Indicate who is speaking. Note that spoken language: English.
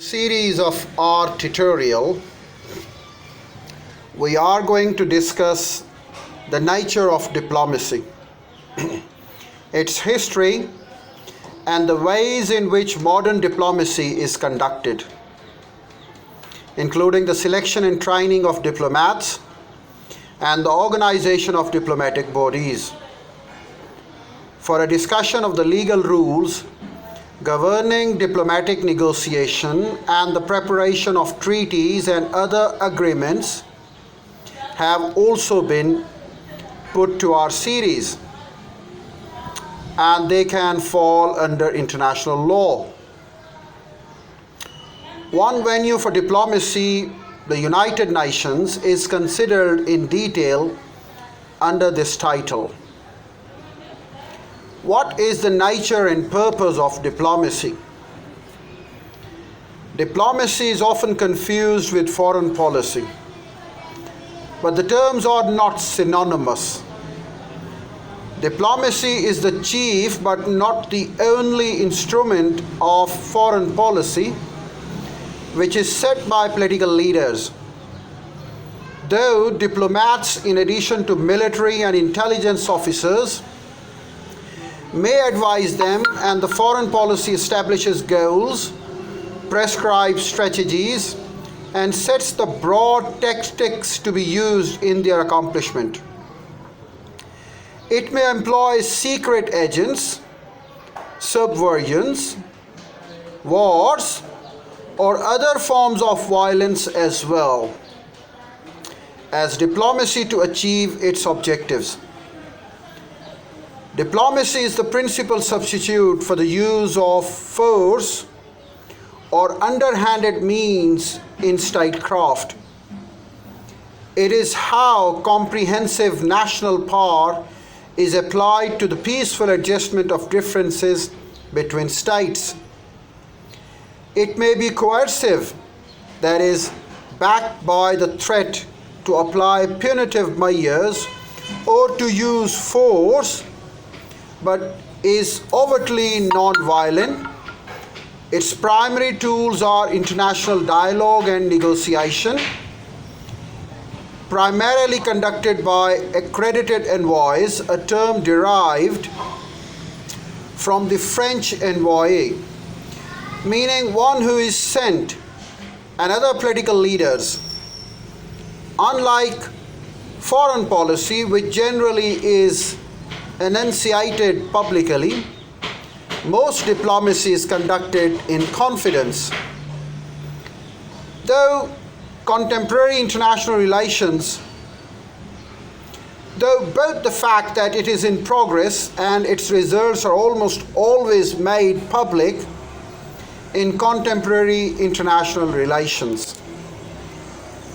Speaker 1: Series of our tutorial, we are going to discuss the nature of diplomacy, its history, and the ways in which modern diplomacy is conducted, including the selection and training of diplomats and the organization of diplomatic bodies. For a discussion of the legal rules governing diplomatic negotiation and the preparation of treaties and other agreements have also been put to our series, and they can fall under international law. One venue for diplomacy, the United Nations, is considered in detail under this title. What is the nature and purpose of diplomacy? Diplomacy is often confused with foreign policy, but the terms are not synonymous. Diplomacy is the chief but not the only instrument of foreign policy which is set by political leaders. Though diplomats, in addition to military and intelligence officers, may advise them, and the foreign policy establishes goals, prescribes strategies, and sets the broad tactics to be used in their accomplishment. It may employ secret agents, subversions, wars, or other forms of violence as well as diplomacy to achieve its objectives. Diplomacy is the principal substitute for the use of force or underhanded means in statecraft. It is how comprehensive national power is applied to the peaceful adjustment of differences between states. It may be coercive, that is, backed by the threat to apply punitive measures or to use force, but is overtly non-violent. Its primary tools are international dialogue and negotiation, primarily conducted by accredited envoys, a term derived from the French envoyé, meaning one who is sent, and other political leaders. Unlike foreign policy, which generally is enunciated publicly, most diplomacy is conducted in confidence. Though contemporary international relations, though both the fact that it is in progress and its results are almost always made public in contemporary international relations.